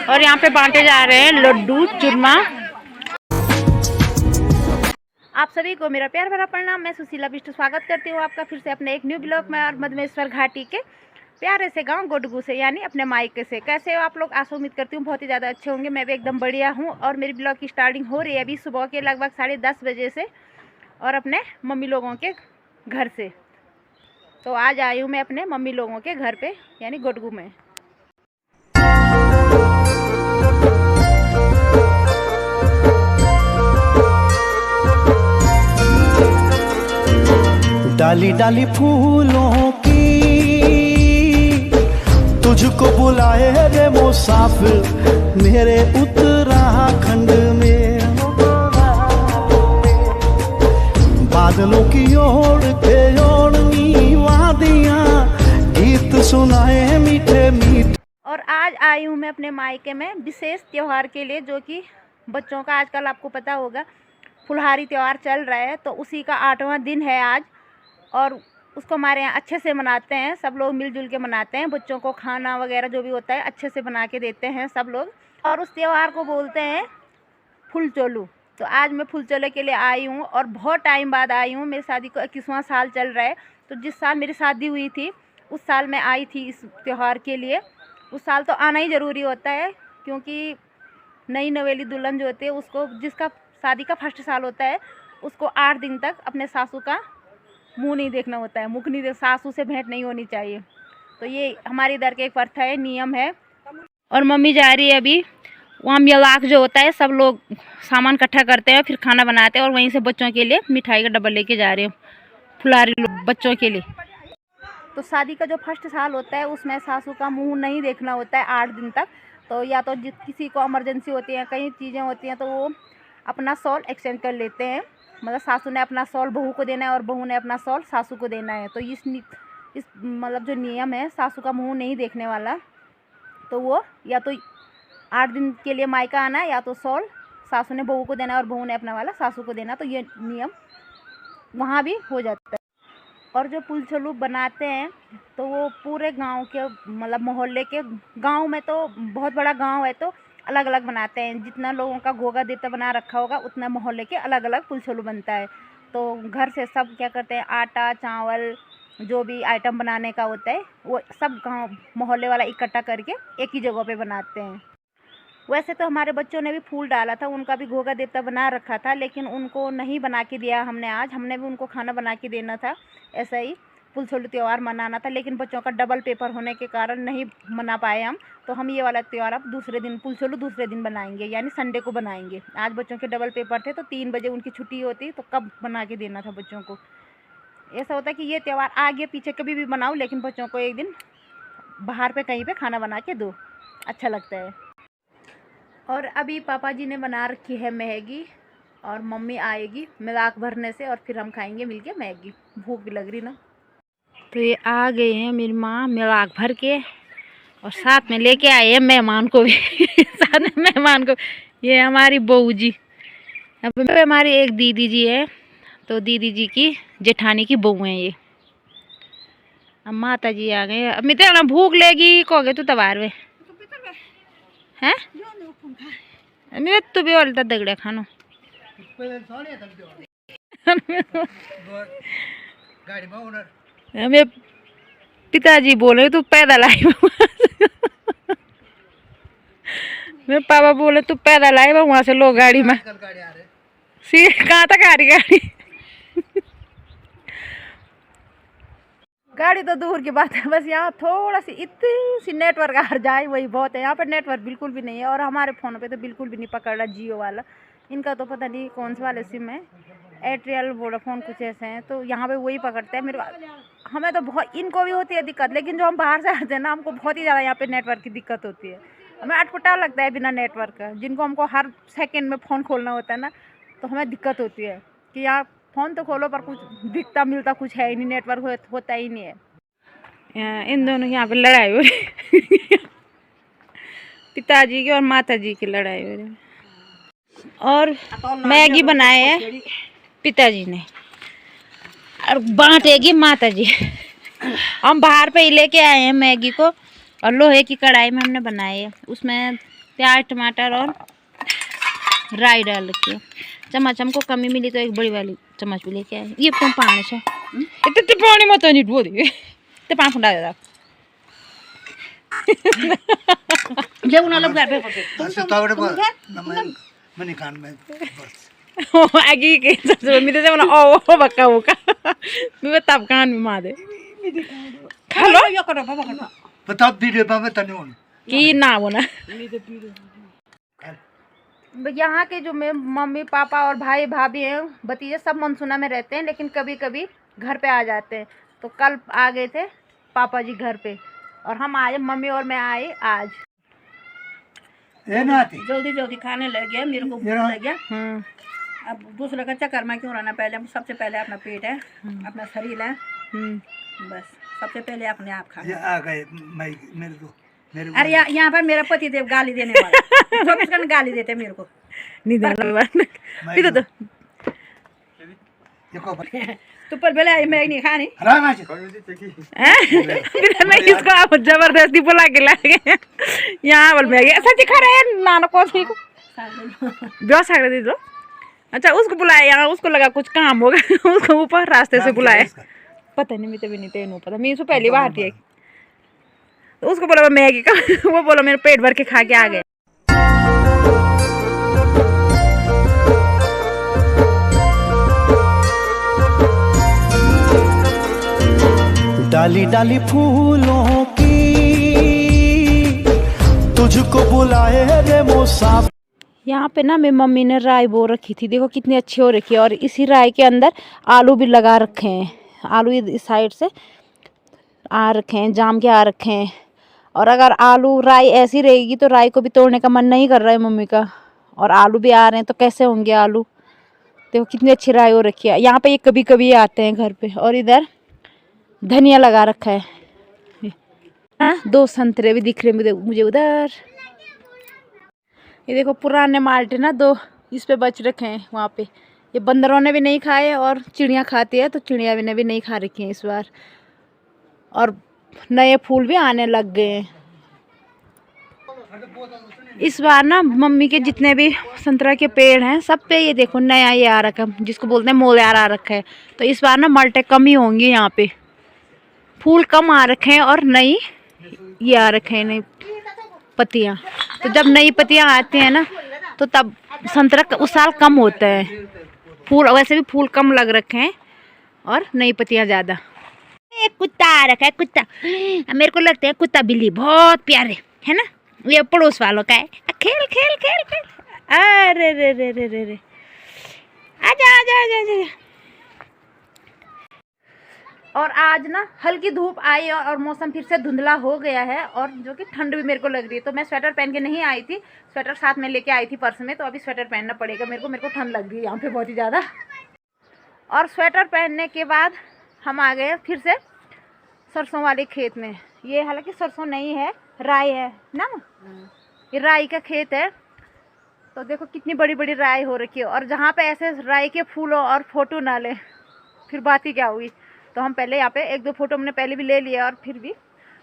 और यहाँ पे बांटे जा रहे हैं लड्डू चूरमा। आप सभी को मेरा प्यार भरा प्रणाम। मैं सुशीला बिष्ट स्वागत करती हूँ आपका फिर से अपने एक न्यू ब्लॉग में और मधमेश्वर घाटी के प्यारे से गांव गोडगू से, यानी अपने मायके से। कैसे हो आप लोग? आशा उम्मीद करती हूँ बहुत ही ज़्यादा अच्छे होंगे। मैं भी एकदम बढ़िया हूँ और मेरी ब्लॉग की स्टार्टिंग हो रही है अभी सुबह के लगभग 10:30 बजे से और अपने मम्मी लोगों के घर से। तो आज आई हूँ मैं अपने मम्मी लोगों के घर पे, यानी गोडगू में। डाली डाली फूलों की तुझको बुलाए रे मुसाफिर मेरे उत्तराखंड में। बादलों की ओर के ओढ़नी वादियां गीत सुनाए मीठे मीठे। और आज आई हूँ मैं अपने मायके में विशेष त्योहार के लिए, जो कि बच्चों का आजकल आपको पता होगा फुलहारी त्यौहार चल रहा है। तो उसी का 8वां दिन है आज और उसको हमारे यहाँ अच्छे से मनाते हैं। सब लोग मिलजुल के मनाते हैं। बच्चों को खाना वगैरह जो भी होता है अच्छे से बना के देते हैं सब लोग। और उस त्यौहार को बोलते हैं फुलचोलू। तो आज मैं फुलचोले के लिए आई हूँ और बहुत टाइम बाद आई हूँ। मेरी शादी को 21वां साल चल रहा है। तो जिस साल मेरी शादी हुई थी उस साल मैं आई थी इस त्यौहार के लिए। उस साल तो आना ही ज़रूरी होता है, क्योंकि नई नवेली दुल्हन जो होती है उसको, जिसका शादी का फर्स्ट साल होता है, उसको 8 दिन तक अपने सासू का मुंह नहीं देखना होता है। मुख नहीं देख, सासू से भेंट नहीं होनी चाहिए। तो ये हमारे इधर के एक प्रथा है, नियम है। और मम्मी जा रही है अभी वहाँ मेलाक जो होता है, सब लोग सामान इकट्ठा करते हैं फिर खाना बनाते हैं और वहीं से बच्चों के लिए मिठाई का डब्बा लेके जा रहे हैं फुलहारी बच्चों के लिए। तो शादी का जो फर्स्ट साल होता है उसमें सासू का मुंह नहीं देखना होता है 8 दिन तक। तो या तो किसी को इमरजेंसी होती है, कई चीज़ें होती हैं, तो वो अपना सॉल एक्सचेंज कर लेते हैं। मतलब सासू ने अपना सॉल बहू को देना है और बहू ने अपना सॉल सासू को देना है। तो इस मतलब जो नियम है सासू का मुंह नहीं देखने वाला, तो वो या तो 8 दिन के लिए मायका आना है, या तो सॉल सासू ने बहू को देना है और बहू ने अपना वाला सासू को देना। तो ये नियम वहाँ भी हो जाता है। और जो फुलचोलू बनाते हैं तो वो पूरे गांव के, मतलब मोहल्ले के, गांव में तो बहुत बड़ा गांव है तो अलग अलग बनाते हैं। जितना लोगों का गोगा देवता बना रखा होगा उतना मोहल्ले के अलग अलग फुलचोलू बनता है। तो घर से सब क्या करते हैं, आटा चावल जो भी आइटम बनाने का होता है वो सब गांव मोहल्ले वाला इकट्ठा करके एक ही जगह पे बनाते हैं। वैसे तो हमारे बच्चों ने भी फूल डाला था, उनका भी गोगा देवता बना रखा था, लेकिन उनको नहीं बना के दिया हमने। आज हमने भी उनको खाना बना के देना था, ऐसा ही फुलचोलू त्यौहार मनाना था, लेकिन बच्चों का डबल पेपर होने के कारण नहीं मना पाए हम। तो हम ये वाला त्यौहार अब दूसरे दिन, फुलचोलू दूसरे दिन बनाएंगे, यानी संडे को बनाएंगे। आज बच्चों के डबल पेपर थे तो 3 बजे उनकी छुट्टी होती, तो कब बना के देना था बच्चों को। ऐसा होता है कि ये त्यौहार आगे पीछे कभी भी बनाओ, लेकिन बच्चों को एक दिन बाहर पे कहीं पे खाना बना के दो, अच्छा लगता है। और अभी पापा जी ने बना रखी है मैगी और मम्मी आएगी मेलाक भरने से और फिर हम खाएंगे मिलके मैगी। भूख भी लग रही ना। तो ये आ गए हैं मेरी माँ मेलाक भर के और साथ में लेके आए हैं मेहमान को भी साथ में मेहमान को। ये हमारी बहू जी, अब हमारी एक दीदी जी है, तो दीदी जी की जेठानी की बहू है ये। अब माता जी आ गए। अब मित्र भूख लेगी कहोगे तू तबार वे हैं मैं तो भी और दगड़े खानो हमें पिताजी बोले तू पैदल आई मेरे पापा बोले तू पैदल आई वहां से लोग गाड़ी में सी कहाँ तक आ रही गाड़ी गाड़ी तो दूर की बात है, बस यहाँ थोड़ा सी इतनी सी नेटवर्क आ जाए वही बहुत है। यहाँ पर नेटवर्क बिल्कुल भी नहीं है और हमारे फ़ोन पे तो बिल्कुल भी नहीं पकड़ रहा जियो वाला। इनका तो पता नहीं कौन से वाले सिम है, एयरटेल वोडाफोन कुछ ऐसे हैं, तो यहाँ पे वही पकड़ते हैं। मेरे हमें तो बहुत, इनको भी होती है दिक्कत, लेकिन जो हम बाहर से आते हैं ना हमको बहुत ही ज़्यादा यहाँ पे नेटवर्क की दिक्कत होती है। हमें अटपटा लगता है बिना नेटवर्क का। जिनको हमको हर सेकेंड में फ़ोन खोलना होता है ना, तो हमें दिक्कत होती है कि यहाँ फ़ोन तो खोलो पर कुछ दिखता मिलता कुछ है ही नहीं, नेटवर्क होता ही नहीं है। इन दोनों यहाँ पे लड़ाई हो रही पिताजी की और माता जी की लड़ाई हो रही। और मैगी बनाए है पिताजी ने और बांटेगी माता जी। हम बाहर पे ही लेके आए हैं मैगी को और लोहे की कढ़ाई में हमने बनाई है। उसमें प्याज टमाटर और राई डाल रखी है। चम्मच हमको कमी मिली तो एक बड़ी वाली चम्मच भी लेके आए। ये तुम पानी से इतने पानी मत नहीं डुबो दे ते पानी फुंडा दे ले उना लोग घर पे अच्छा तावड़े पर मैं निकाल में बस आगे के सब मिले से ओ बक्का बक्का मैं तब कान में मार दे हेलो यो करो बाबा करो बता वीडियो में तने की ना वो ना यहाँ के जो मेरे मम्मी पापा और भाई भाभी हैं भतीजे सब मनसूना में रहते हैं, लेकिन कभी कभी घर पे आ जाते हैं। तो कल आ गए थे पापा जी घर पे और हम आए, मम्मी और मैं आए आज। जल्दी जल्दी खाने लग गया, मेरे को भूख लग गया। अब दूसरे का चक्कर में क्यों रहना, पहले सबसे पहले अपना पेट है, अपना शरीर है, बस सबसे पहले अपने आप खाना। आ गए मेरे को अरे यहाँ पर मेरा पति देव गाली देने वाला 24 घंटे गाली देते मेरे को। तो पर पहले मैं नहीं खानी इसको आप जबरदस्ती बुला के लाए यहाँ पर मैं सच्ची खा रहे हैं नाना को ब्याह सागर दे दो। अच्छा उसको बुलाया यहाँ, उसको लगा कुछ काम होगा उसको ऊपर रास्ते से बुलाया, पता नहीं मुझे भी नहीं तेनू पता, मैं इसको पहली बार थी। तो उसको बोला मैगी का वो बोला मेरे पेट भर के खा के आ गए। डाली डाली फूलों की तुझको बुलाए रे मुसाफिर। यहाँ पे ना मेरी मम्मी ने राई बो रखी थी, देखो कितनी अच्छी हो रखी है। और इसी राई के अंदर आलू भी लगा रखे हैं, आलू इस साइड से आ रखे हैं, जाम के आ रखे हैं। और अगर आलू राई ऐसी रहेगी तो राई को भी तोड़ने का मन नहीं कर रहा है मम्मी का, और आलू भी आ रहे हैं तो कैसे होंगे आलू। देखो कितनी अच्छी राई हो रखी है। यहाँ पे ये कभी कभी आते हैं घर पे। और इधर धनिया लगा रखा है। हाँ 2 संतरे भी दिख रहे मुझे उधर। ये देखो पुराने माल्टे ना 2 इस पे बच रखे हैं वहाँ पे। ये बंदरों ने भी नहीं खाए और चिड़िया खाती है, तो चिड़िया ने भी नहीं खा रखी हैं इस बार। और नए फूल भी आने लग गए हैं इस बार ना। मम्मी के जितने भी संतरा के पेड़ हैं सब पे ये देखो नया ये आ रखा है, जिसको बोलते हैं मोलार आ रखा है। तो इस बार ना मल्टे कम ही होंगे, यहाँ पे फूल कम आ रखे हैं और नई ये आ रखे हैं नई पत्तियाँ। तो जब नई पत्तियाँ आती हैं ना तो तब संतरा उस साल कम होता है फूल, वैसे भी फूल कम लग रखे हैं और नई पत्तियाँ ज़्यादा। एक कुत्ता आ रखा है, कुत्ता मेरे को लगता है कुत्ता बिल्ली बहुत प्यारे है ना, ये पड़ोस वालों का है। खेल खेल खेल खेल अरे रे रे रे रे रे आजा आजा आजा आजा। और आज ना हल्की धूप आई और मौसम फिर से धुंधला हो गया है, और जो कि ठंड भी मेरे को लग रही है। तो मैं स्वेटर पहन के नहीं आई थी, स्वेटर साथ में लेके आई थी पर्स में, तो अभी स्वेटर पहनना पड़ेगा मेरे को ठंड लग रही है यहाँ पे बहुत ही ज़्यादा। और स्वेटर पहनने के बाद हम आ गए फिर से सरसों वाले खेत में। ये हालांकि सरसों नहीं है, राई है ना, ये राई का खेत है। तो देखो कितनी बड़ी बड़ी राई हो रखी है। और जहाँ पे ऐसे राई के फूलों और फोटो ना ले फिर बात ही क्या हुई। तो हम पहले यहाँ पे 1-2 फोटो हमने पहले भी ले लिए, और फिर भी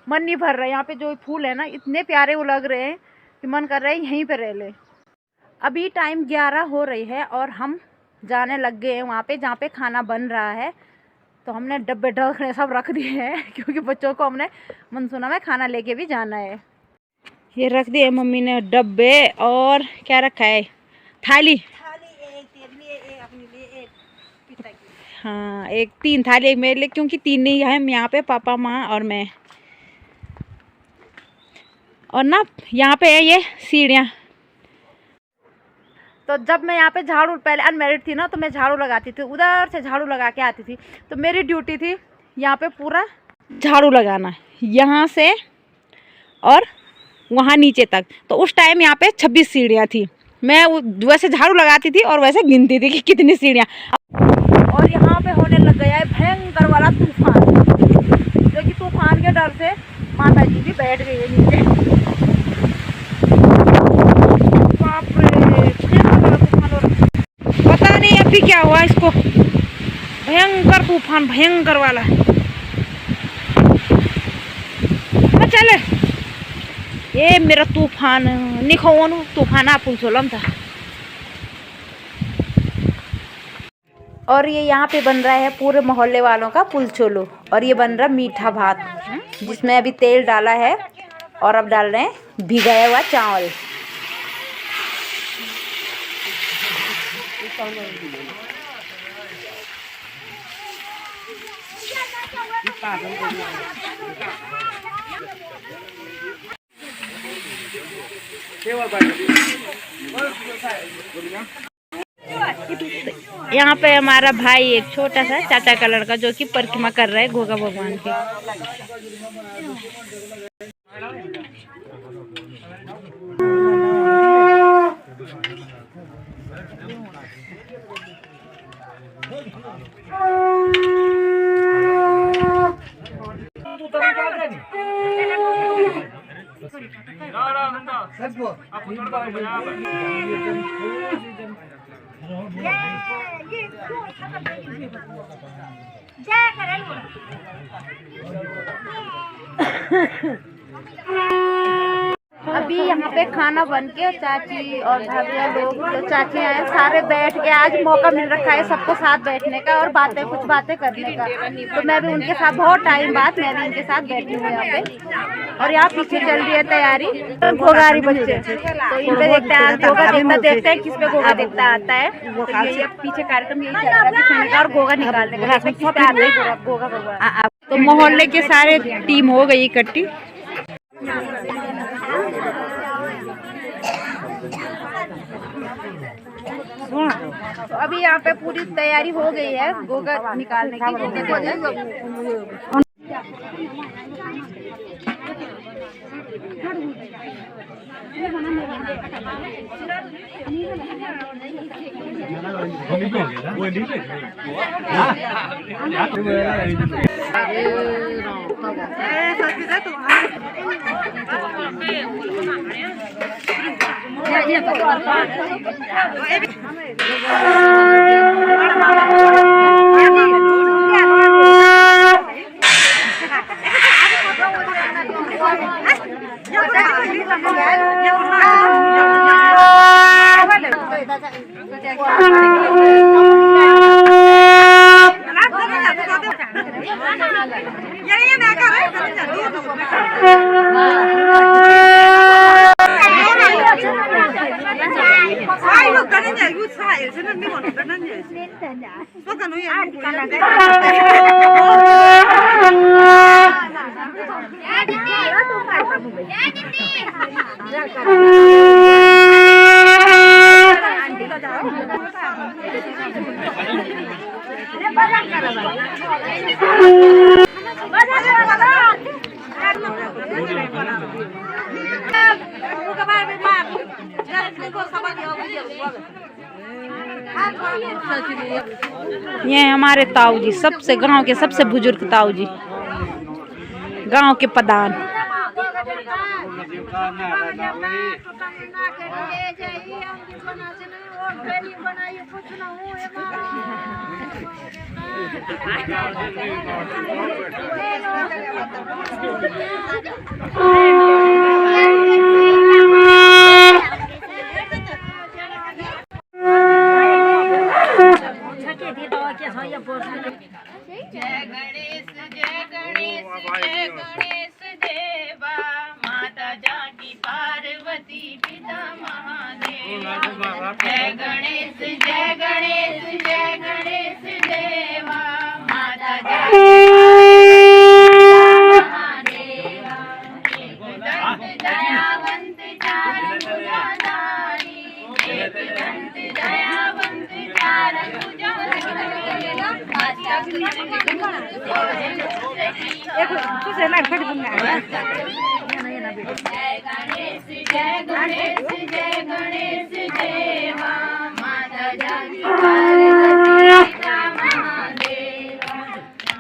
मन नहीं भर रहा है। यहाँ पे जो फूल है ना इतने प्यारे वो लग रहे हैं कि मन कर रहा है यहीं पे रह ले। अभी टाइम 11 हो रही है और हम जाने लग गए हैं वहाँ पे जहाँ पे खाना बन रहा है। तो हमने डब्बे ढकने सब रख दिए हैं क्योंकि बच्चों को हमने मनसूना में खाना लेके भी जाना है। ये रख दिए मम्मी ने डब्बे। और क्या रखा है, थाली एक तेरे लिए, एक अपने लिए, एक पिता के लिए। हाँ 3 थाली, एक मेरे लिए क्योंकि 3 नहीं है यहाँ पे, पापा माँ और मैं। और ना यहाँ पे है ये सीढ़ियाँ। तो जब मैं यहाँ पे झाड़ू, पहले अनमेरिड थी ना तो मैं झाड़ू लगाती थी, उधर से झाड़ू लगा के आती थी। तो मेरी ड्यूटी थी यहाँ पे पूरा झाड़ू लगाना, यहाँ से और वहाँ नीचे तक। तो उस टाइम यहाँ पे 26 सीढ़ियाँ थी। मैं वैसे झाड़ू लगाती थी और वैसे गिनती थी कि कितनी सीढ़ियाँ। और यहाँ पे होने लग गया है भयंकर वाला तूफान, जो कि तूफान के डर से माता जी भी बैठ गई है नीचे। बाप रे पता नहीं अभी क्या हुआ इसको, भयंकर तूफान भयंकर वाला। चले ये मेरा तूफान निखोन तूफान आप पुलसोलम था। और ये यहाँ पे बन रहा है पूरे मोहल्ले वालों का पुलचोलो। और ये बन रहा मीठा भात जिसमें अभी तेल डाला है और अब डाल रहे हैं भिगाया हुआ चावल। यहाँ पे हमारा भाई एक छोटा सा चाचा का लड़का जो कि परिक्रमा कर रहा है गोगा भगवान की। अभी यहाँ पे खाना बन के चाची और भाभी लोग जो चाची आए सारे बैठ के आज मौका मिल रखा है सबको साथ बैठने का और कुछ बातें करने का। तो मैं भी उनके साथ बहुत टाइम बाद मैं भी उनके साथ बैठी हूँ यहाँ पे। और यहाँ पीछे चल रही है तैयारी गोगारी बच्चे, तो इन पे देखते हैं देखते हैं किस पे गोगा देखता आता है। तो ये पीछे कार्यक्रम यही चल रहा है बिछाने का और गोगा निकालने का गोगा भगवान। तो मोहल्ले के सारे टीम हो गई इकट्ठी। तो अभी यहाँ पे पूरी तैयारी हो गई है गोगा निकालने की। ये हमारे ताऊ जी, सबसे गांव के सबसे बुजुर्ग ताऊ जी, गांव के प्रधान। जय गणेश जय गणेश जय गणेश देवा, माता जागी पार्वती पिता महादेव। जय गणेश जय गणेश जय गणेश देवा, माता जागी महादेवा। एक दंत दयावंत चार भुजाधारी, एक दंत दयावंत चार भुजाधारी। जय गणेश जय गणेश जय गणेश देवा, माता जागी पार्वती पिता महादेवा।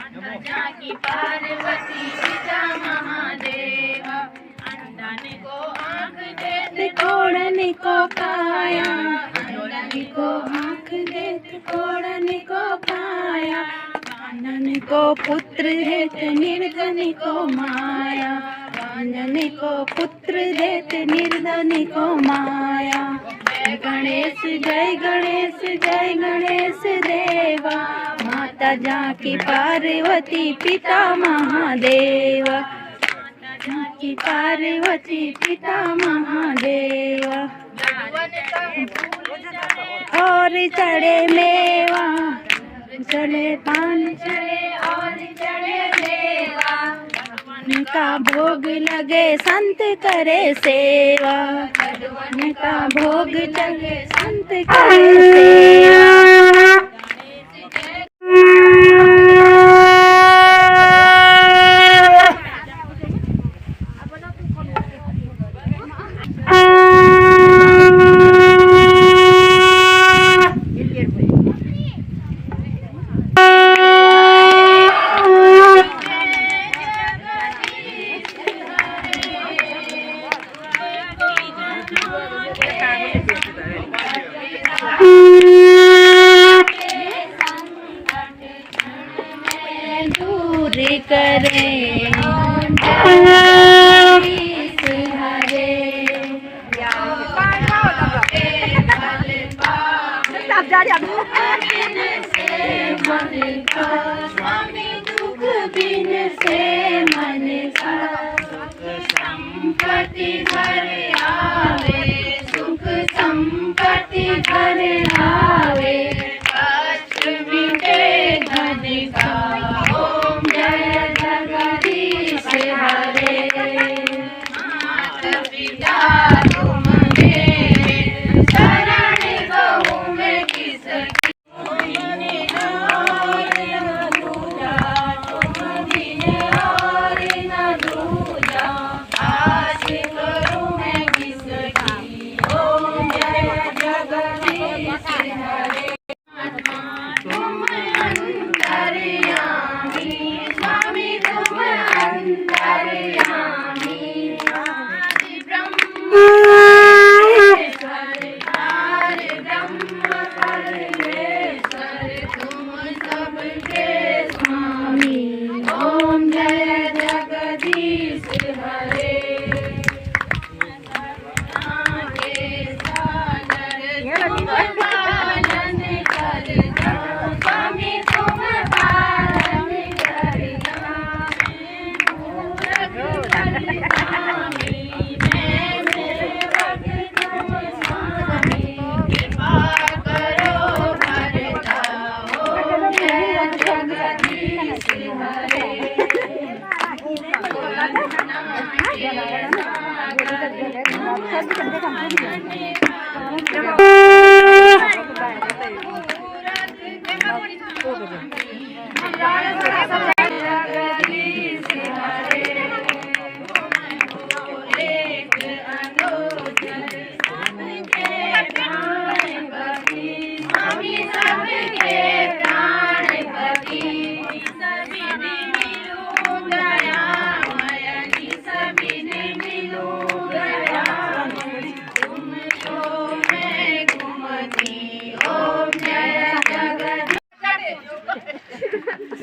माता जागी पार्वती पिता महादेवा। अंधन को आँख देते कोढ़ने को काया, अंधन को आँख देते कोढ़ने को काया। कानन को पुत्र है निर्धन को माया, अंजनी को पुत्र देते निर्धनी को माया। जय गणेश जय गणेश जय गणेश देवा, माता जानकी पार्वती पिता महादेव, जानकी पार्वती पिता महादेव। और चढ़े मेवा चढ़े पान चढ़े और चढ़े मेवा, का भोग लगे संत करे सेवा, का भोग लगे संत करे सेवा। दूर करें स्वामी दुख बिन से मन का, संपत्ति घर आवे, सुख संपत्ति घर आवे, कष्ट मिटे धन का। ओम जय जगदीश हरे। माता पिता तुम मेरे, शरण गहूँ मैं किसकी।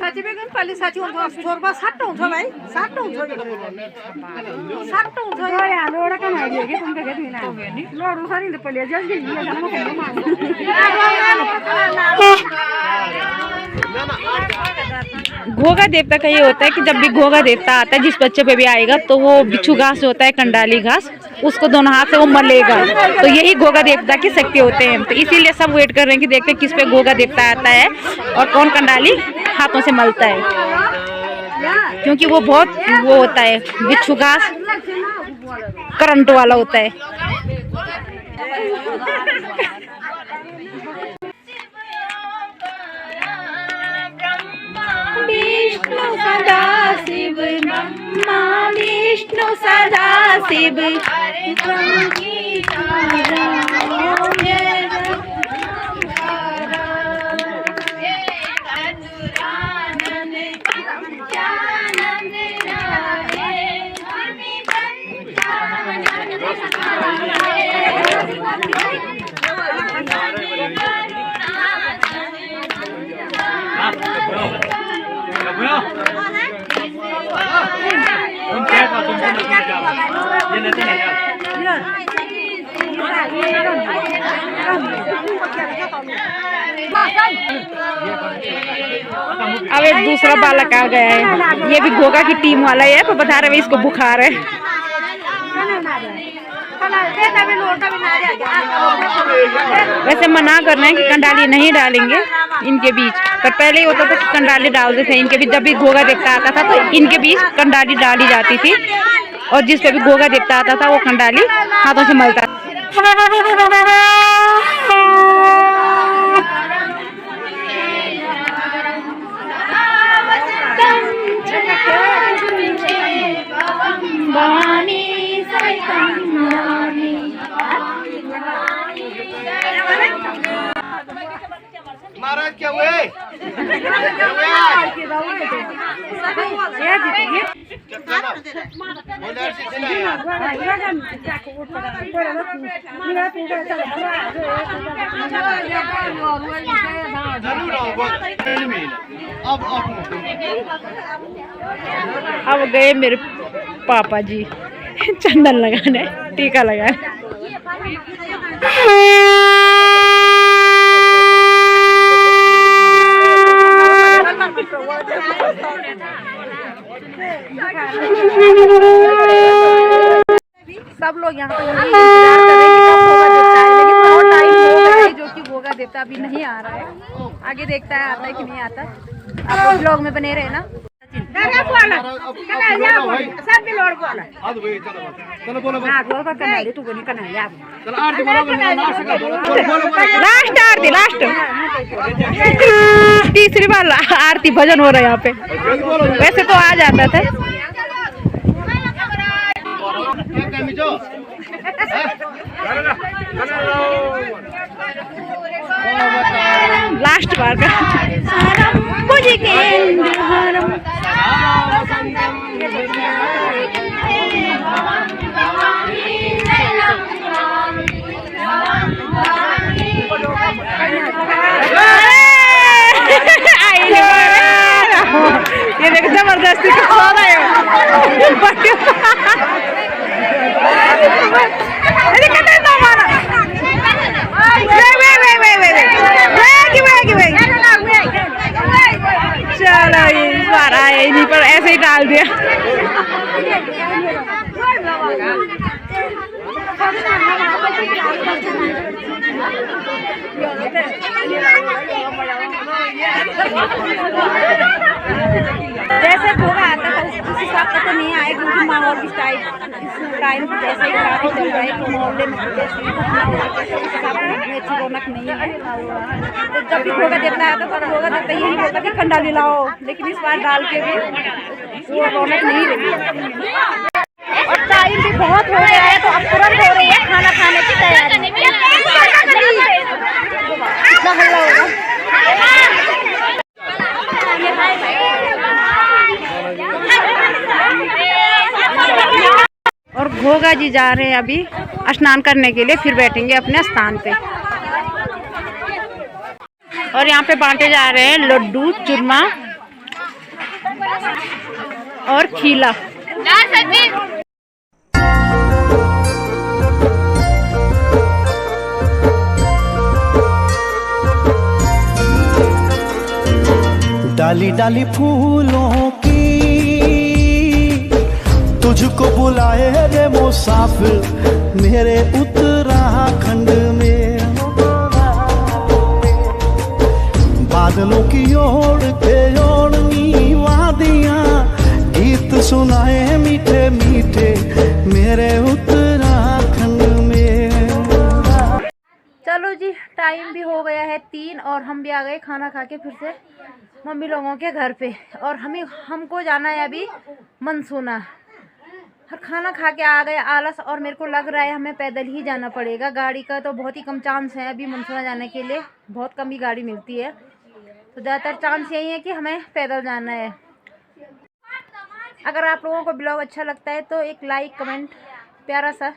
साँच्ची में पालि साँच्ची हुन्छ छोरमा साट्टो हुन्छ भाइ साट्टो हुन्छ साट्टो हुन्छ अरे हाम्रो एउटा काम आइदियो कि तुमको के दिन लड्नु छ नि त पहिले जल्दी घोगा देवता का ये होता है कि जब भी घोगा देवता आता है जिस बच्चे पे भी आएगा तो वो बिच्छू घास जो होता है कंडाली घास उसको दोनों हाथ से वो मलेगा। तो यही घोगा देवता की शक्ति होते हैं। तो इसीलिए सब वेट कर रहे हैं कि देखते हैं किस पे घोगा देवता आता है और कौन कंडाली हाथों से मलता है, क्योंकि वो बहुत वो होता है बिच्छू घास करंट वाला होता है। विष्णु सदा शिव ब्रह्मा विष्णु सदा शिव तुम क्या अब एक दूसरा बालक आ गया है, ये भी घोगा की टीम वाला है, तो बता रहे इसको बुखार है। वैसे मना कर रहे हैं कि कंडाली नहीं डालेंगे इनके बीच, पर पहले ही होता था कि कंडाली डालते थे इनके बीच। जब भी घोगा देवता आता था तो इनके बीच कंडाली डाली जाती थी, और जिस पे भी घोगा देवता आता था वो कंडाली हाथों से मलता। महाराज क्या हुए? अब गए मेरे पापा जी चंदन लगाने, टीका लगाने। सब लोग यहाँ पे इंतजार कर रहे हैं कि कब घोगा देवता है, लेकिन बहुत टाइम हो गया है जो कि घोगा देवता अभी नहीं आ रहा है। आगे देखता है आता है कि नहीं आता। आप ब्लॉग में बने रहे ना। लास्ट आरती, लास्ट तीसरी बार आरती भजन हो रहा है यहाँ पे। वैसे तो आ जाता था। लास्ट बार का ये देख जबरदस्ती का सो रहा है। चलो इस बार आए नहीं, पर ऐसे ही डाल दिया। जैसे घोगा आता था उस हिसाब का तो नहीं आए, क्योंकि माहौल इस टाइम जैसे ही गाड़ी चल रहा है तो मोहल्ले में अच्छी रौनक नहीं है। तो जब भी घोगा देवता आता था तो घोगा देवता यही बोलता कि कंडाली लाओ, लेकिन इस बार डाल के भी वो रौनक नहीं रही। और टाइम भी बहुत हो गया है, तो अब तुरंत हो रही है खाना खाने की तैयारी। कितना हल्ला होगा। और घोगा जी जा रहे हैं अभी स्नान करने के लिए, फिर बैठेंगे अपने स्थान पे। और यहाँ पे बांटे जा रहे हैं लड्डू, चूरमा और खीला। डाली डाली फूलों की तुझको बुलाए रे मुसाफिर मेरे उत्तराखंड में। बादलों की ओर के ओढ़नी वादियां गीत सुनाए मीठे मीठे मेरे उत्तराखंड में। चलो जी, टाइम भी हो गया है 3 और हम भी आ गए खाना खा के फिर से मम्मी लोगों के घर पे। और हमको जाना है अभी मनसूना। और खाना खा के आ गए आलस, और मेरे को लग रहा है हमें पैदल ही जाना पड़ेगा। गाड़ी का तो बहुत ही कम चांस है अभी मनसूना जाने के लिए, बहुत कम ही गाड़ी मिलती है। तो ज़्यादातर चांस यही है कि हमें पैदल जाना है। अगर आप लोगों को ब्लॉग अच्छा लगता है तो एक लाइक, कमेंट प्यारा सा,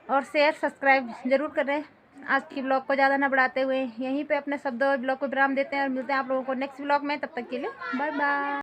और शेयर, सब्सक्राइब ज़रूर करें। आज की ब्लॉग को ज़्यादा ना बढ़ाते हुए यहीं पे अपने शब्दों और ब्लॉग को विराम देते हैं, और मिलते हैं आप लोगों को नेक्स्ट ब्लॉग में। तब तक के लिए बाय बाय।